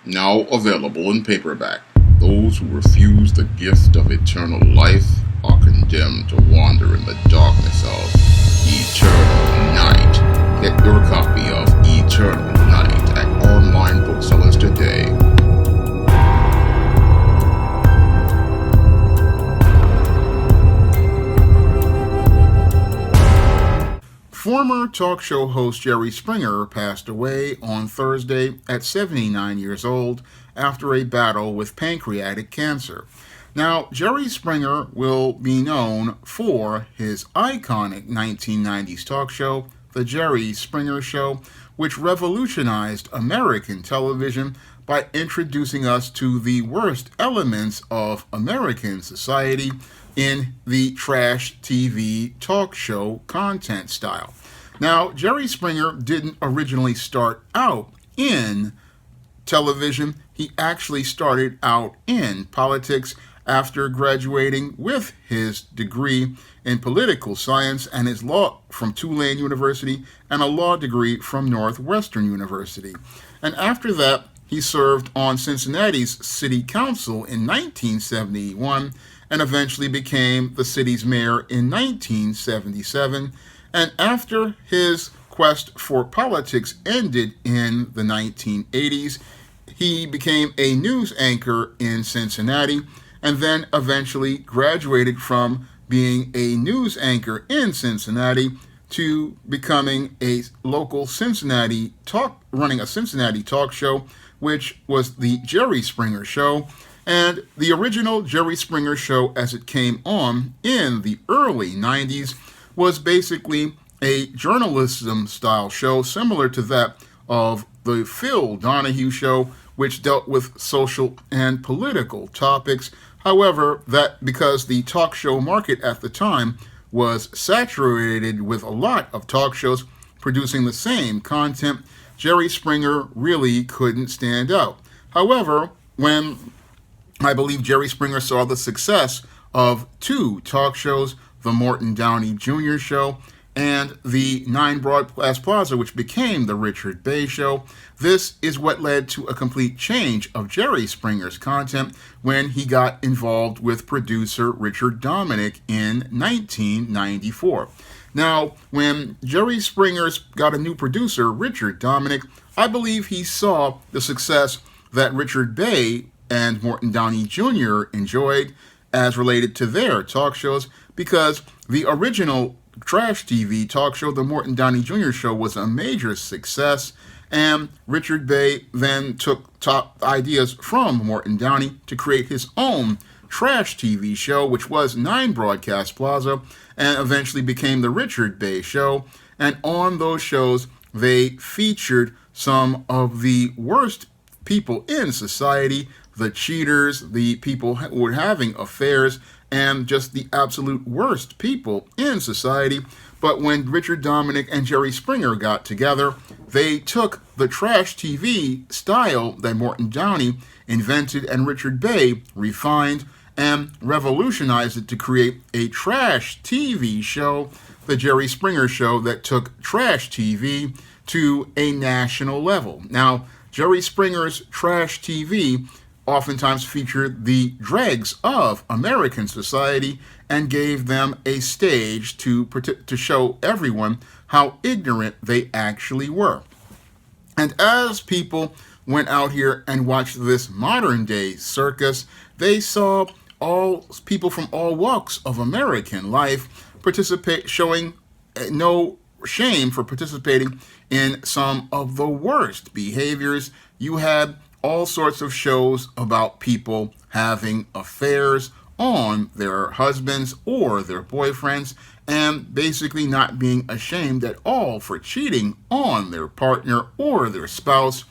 Now available in paperback. Those who refuse the gift of eternal life are condemned to wander in the darkness of eternal night. Get your copy of Eternal Night at online booksellers today. Former talk show host Jerry Springer passed away on Thursday at 79 years old after a battle with pancreatic cancer. Now, Jerry Springer will be known for his iconic 1990s talk show, The Jerry Springer Show, which revolutionized American television by introducing us to the worst elements of American society in the trash TV talk show content style. Now, Jerry Springer didn't originally start out in television. He actually started out in politics after graduating with his degree in political science and his law from Tulane University and a law degree from Northwestern University. And after that, he served on Cincinnati's city council in 1971 and eventually became the city's mayor in 1977. And after his quest for politics ended in the 1980s, he became a news anchor in Cincinnati and then eventually graduated from being a news anchor in Cincinnati to becoming a local running a Cincinnati talk show, which was the Jerry Springer Show. And the original Jerry Springer Show, as it came on in the early 90s, was basically a journalism style show similar to that of the Phil Donahue Show, which dealt with social and political topics. However, that because the talk show market at the time was saturated with a lot of talk shows producing the same content, Jerry Springer really couldn't stand out. However, when I believe Jerry Springer saw the success of two talk shows, the Morton Downey Jr. Show and the 9 Broadcast Plaza, which became the Richard Bay Show. This is what led to a complete change of Jerry Springer's content when he got involved with producer Richard Dominic in 1994. Now, when Jerry Springer's got a new producer, Richard Dominic, I believe he saw the success that Richard Bay and Morton Downey Jr. enjoyed as related to their talk shows, because the original trash TV talk show, the Morton Downey Jr. Show, was a major success, and Richard Bay then took top ideas from Morton Downey to create his own trash TV show, which was 9 Broadcast Plaza, and eventually became the Richard Bay Show. And on those shows, they featured some of the worst people in society, the cheaters, the people who were having affairs, and just the absolute worst people in society. But when Richard Dominic and Jerry Springer got together, they took the trash TV style that Morton Downey invented and Richard Bay refined and revolutionized it to create a trash TV show, the Jerry Springer Show, that took trash TV to a national level. Now, Jerry Springer's trash TV oftentimes featured the dregs of American society and gave them a stage to show everyone how ignorant they actually were. And as people went out here and watched this modern day circus, they saw all people from all walks of American life showing no shame for participating in some of the worst behaviors. You had all sorts of shows about people having affairs on their husbands or their boyfriends and basically not being ashamed at all for cheating on their partner or their spouse.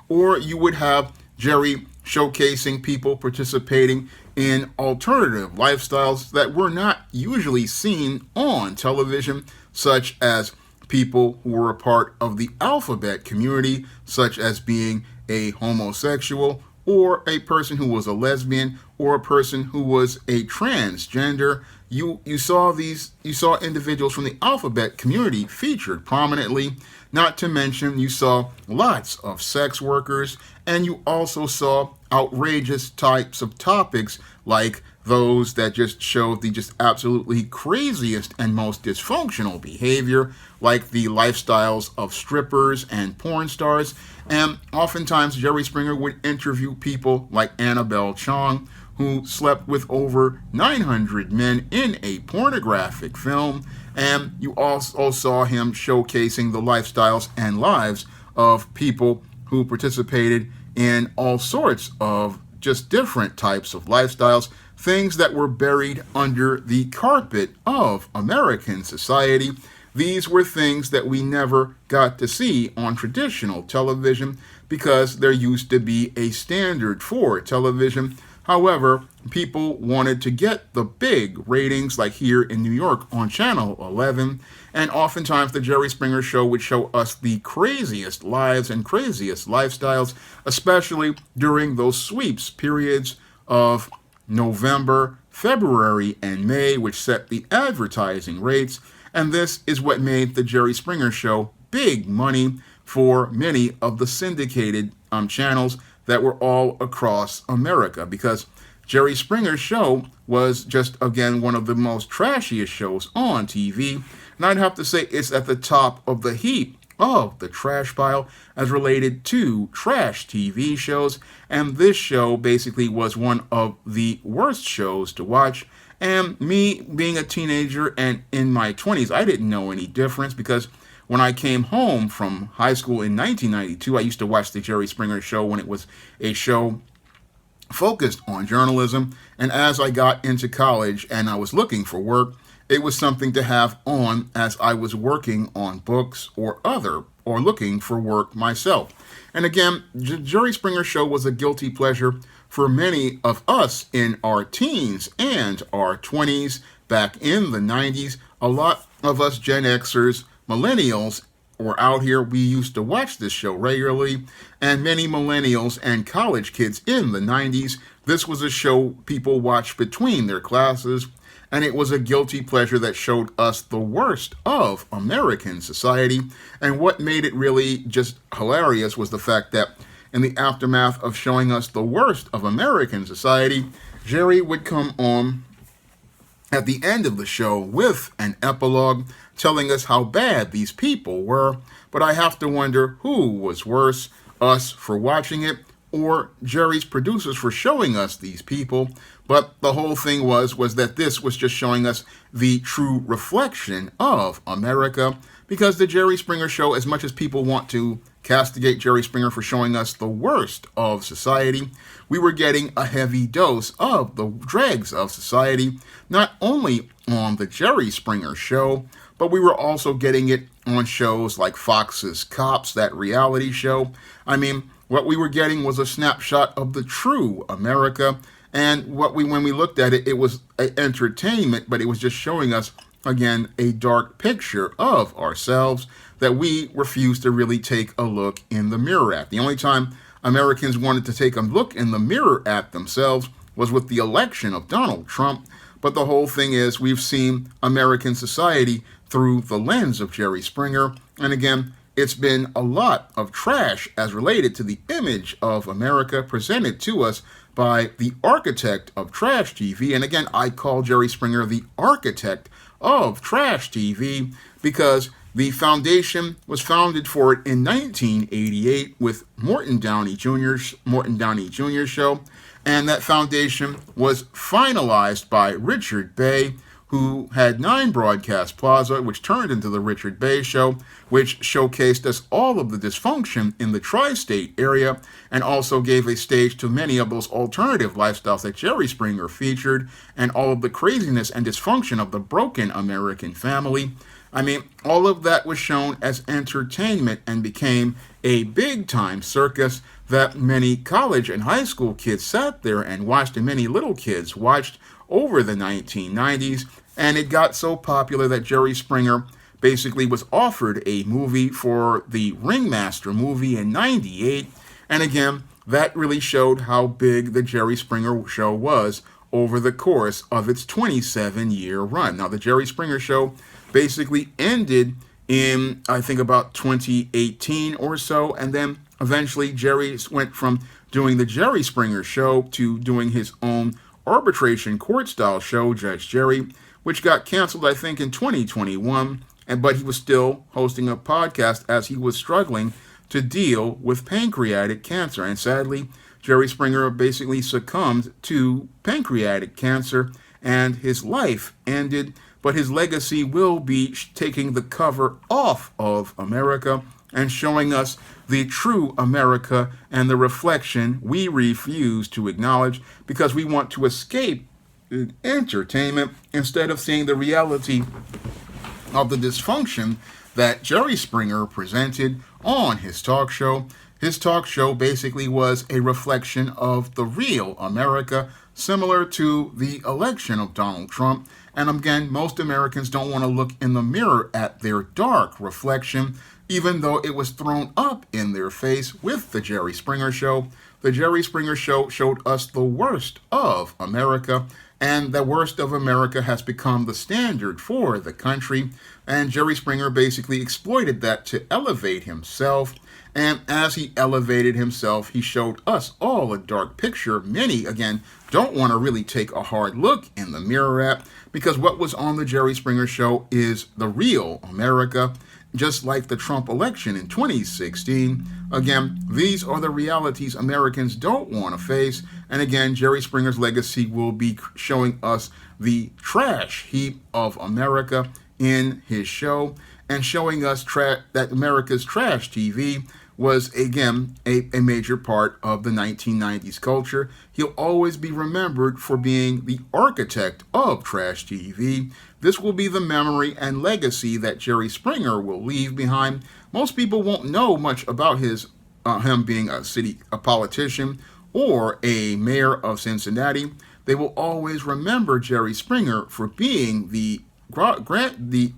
Or you would have Jerry showcasing people participating in alternative lifestyles that were not usually seen on television, such as people who were a part of the alphabet community, such as being a homosexual or a person who was a lesbian or a person who was a transgender. You saw individuals from the alphabet community featured prominently. Not to mention, you saw lots of sex workers, and you also saw outrageous types of topics like those that just showed the just absolutely craziest and most dysfunctional behavior, like the lifestyles of strippers and porn stars. And oftentimes, Jerry Springer would interview people like Annabelle Chong, who slept with over 900 men in a pornographic film. And you also saw him showcasing the lifestyles and lives of people who participated in all sorts of just different types of lifestyles, things that were buried under the carpet of American society. These were things that we never got to see on traditional television because there used to be a standard for television. However, people wanted to get the big ratings, like here in New York on Channel 11, and oftentimes the Jerry Springer Show would show us the craziest lives and craziest lifestyles, especially during those sweeps periods of November, February, and May, which set the advertising rates. And this is what made the Jerry Springer Show big money for many of the syndicated channels that were all across America, because Jerry Springer's show was just, again, one of the most trashiest shows on TV. And I'd have to say it's at the top of the heap of the trash pile as related to trash TV shows. And this show basically was one of the worst shows to watch. And me being a teenager and in my 20s, I didn't know any difference, because when I came home from high school in 1992, I used to watch the Jerry Springer Show when it was a show focused on journalism. And as I got into college and I was looking for work, it was something to have on as I was working on books or looking for work myself. And again, Jerry Springer Show was a guilty pleasure for many of us in our teens and our 20s back in the 90s. A lot of us Gen Xers, millennials, were out here. We used to watch this show regularly, and many millennials and college kids in the 90s, this was a show people watched between their classes, and it was a guilty pleasure that showed us the worst of American society. And what made it really just hilarious was the fact that in the aftermath of showing us the worst of American society, Jerry would come on at the end of the show with an epilogue telling us how bad these people were. But I have to wonder who was worse, us for watching it or Jerry's producers for showing us these people. But the whole thing was that this was just showing us the true reflection of America, because the Jerry Springer Show, as much as people want to castigate Jerry Springer for showing us the worst of society, we were getting a heavy dose of the dregs of society, not only on the Jerry Springer Show, but we were also getting it on shows like Fox's Cops, that reality show. I mean, what we were getting was a snapshot of the true America, and when we looked at it, it was entertainment, but it was just showing us, again, a dark picture of ourselves that we refused to really take a look in the mirror at. The only time Americans wanted to take a look in the mirror at themselves was with the election of Donald Trump. But the whole thing is, we've seen American society through the lens of Jerry Springer. And again, it's been a lot of trash as related to the image of America presented to us by the architect of trash TV. And again, I call Jerry Springer the architect of trash TV because the foundation was founded for it in 1988 with Morton Downey Jr.'s show. And that foundation was finalized by Richard Bay, who had 9 Broadcast Plaza, which turned into the Richard Bay Show, which showcased us all of the dysfunction in the tri-state area and also gave a stage to many of those alternative lifestyles that Jerry Springer featured and all of the craziness and dysfunction of the broken American family. I mean, all of that was shown as entertainment and became a big-time circus that many college and high school kids sat there and watched, and many little kids watched over the 1990s, and it got so popular that Jerry Springer basically was offered a movie for the Ringmaster movie in 98. And again, that really showed how big the Jerry Springer Show was over the course of its 27-year run. Now, the Jerry Springer Show basically ended in, I think, about 2018 or so, and then eventually Jerry went from doing the Jerry Springer Show to doing his own arbitration court-style show, Judge Jerry, which got canceled, I think, in 2021, but he was still hosting a podcast as he was struggling to deal with pancreatic cancer. And sadly, Jerry Springer basically succumbed to pancreatic cancer, and his life ended, but his legacy will be taking the cover off of America and showing us the true America and the reflection we refuse to acknowledge because we want to escape entertainment instead of seeing the reality of the dysfunction that Jerry Springer presented on his talk show. His talk show basically was a reflection of the real America, similar to the election of Donald Trump. And again, most Americans don't want to look in the mirror at their dark reflection, even though it was thrown up in their face with the Jerry Springer Show. The Jerry Springer Show showed us the worst of America, and the worst of America has become the standard for the country. And Jerry Springer basically exploited that to elevate himself. And as he elevated himself, he showed us all a dark picture. Many, again, don't want to really take a hard look in the mirror at, because what was on the Jerry Springer Show is the real America. Just like the Trump election in 2016, again, these are the realities Americans don't want to face. And again, Jerry Springer's legacy will be showing us the trash heap of America in his show, and showing us that America's trash TV was, again, a major part of the 1990s culture. He'll always be remembered for being the architect of trash TV. This will be the memory and legacy that Jerry Springer will leave behind. Most people won't know much about him being a politician or a mayor of Cincinnati. They will always remember Jerry Springer for being the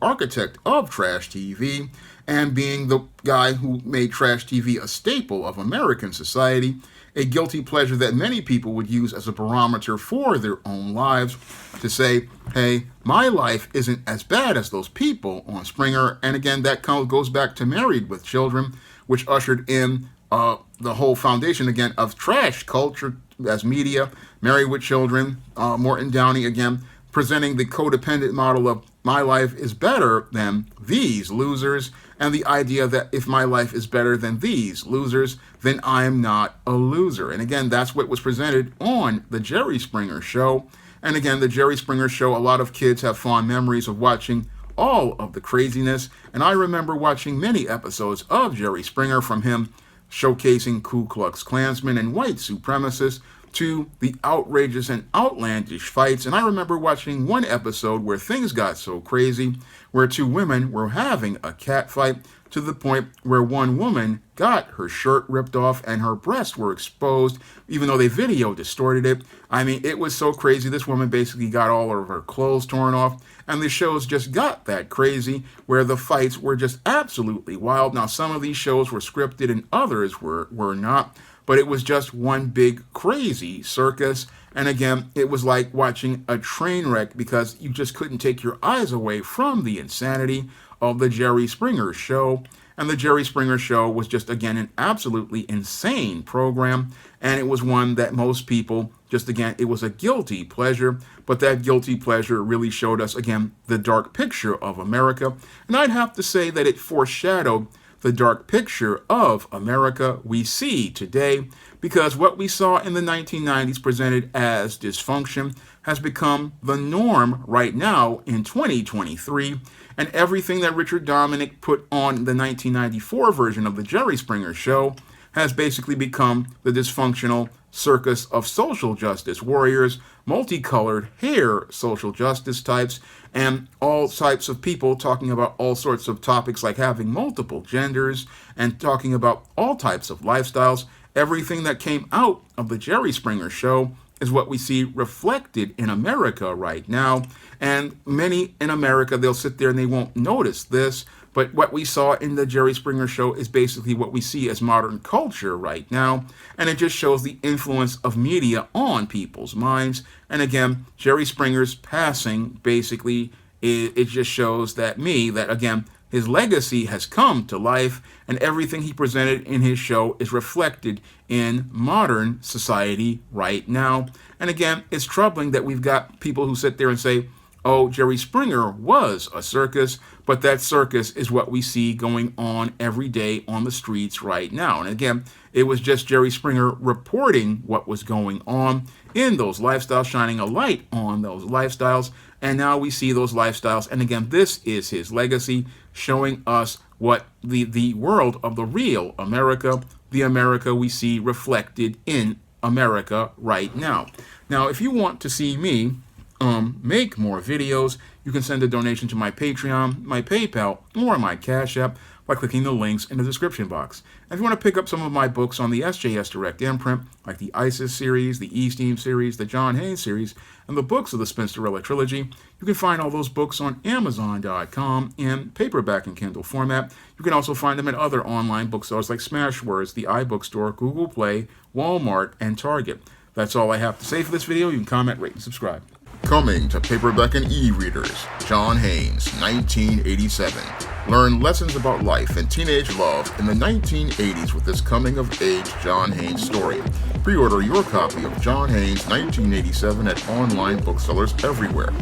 architect of trash TV and being the guy who made trash TV a staple of American society, a guilty pleasure that many people would use as a barometer for their own lives to say, hey, my life isn't as bad as those people on Springer. And again, that goes back to Married with Children, which ushered in the whole foundation, again, of trash culture as media. Married with Children, Morton Downey, again, presenting the codependent model of my life is better than these losers, and the idea that if my life is better than these losers, then I am not a loser. And again, that's what was presented on the Jerry Springer Show. And again, the Jerry Springer Show, a lot of kids have fond memories of watching all of the craziness, and I remember watching many episodes of Jerry Springer, from him showcasing Ku Klux Klansmen and white supremacists to the outrageous and outlandish fights. And I remember watching one episode where things got so crazy, where two women were having a cat fight to the point where one woman got her shirt ripped off and her breasts were exposed, even though they video distorted it. I mean, it was so crazy. This woman basically got all of her clothes torn off, and the shows just got that crazy, where the fights were just absolutely wild. Now, some of these shows were scripted and others were not, but it was just one big crazy circus. And again, it was like watching a train wreck, because you just couldn't take your eyes away from the insanity of the Jerry Springer Show. And the Jerry Springer Show was just, again, an absolutely insane program. And it was one that most people just, again, it was a guilty pleasure. But that guilty pleasure really showed us, again, the dark picture of America. And I'd have to say that it foreshadowed the dark picture of America we see today, because what we saw in the 1990s presented as dysfunction has become the norm right now in 2023, and everything that Richard Dominic put on the 1994 version of the Jerry Springer Show has basically become the dysfunctional circus of social justice warriors, multicolored hair social justice types, and all types of people talking about all sorts of topics like having multiple genders and talking about all types of lifestyles. Everything that came out of the Jerry Springer Show is what we see reflected in America right now. And many in America, they'll sit there and they won't notice this, But what we saw in the Jerry Springer show is basically what we see as modern culture right now. And it just shows the influence of media on people's minds. And again, Jerry Springer's passing basically, it just shows that again, his legacy has come to life, and everything he presented in his show is reflected in modern society right now. And again, it's troubling that we've got people who sit there and say, oh, Jerry Springer was a circus, but that circus is what we see going on every day on the streets right now. And again, it was just Jerry Springer reporting what was going on in those lifestyles, shining a light on those lifestyles. And now we see those lifestyles. And again, this is his legacy, showing us what the world of the real America, the America we see reflected in America right now. Now, if you want to see me make more videos, you can send a donation to my Patreon, my PayPal, or my Cash App by clicking the links in the description box. And if you want to pick up some of my books on the SJS Direct imprint, like the ISIS series, the E-Steam series, the John Haynes series, and the books of the Spinsterella trilogy, you can find all those books on Amazon.com in paperback and Kindle format. You can also find them at other online bookstores like Smashwords, the iBookstore, Google Play, Walmart, and Target. That's all I have to say for this video. You can comment, rate, and subscribe. Coming to paperback and e-readers, John Haynes, 1987. Learn lessons about life and teenage love in the 1980s with this coming-of-age John Haynes story. Pre-order your copy of John Haynes, 1987 at online booksellers everywhere.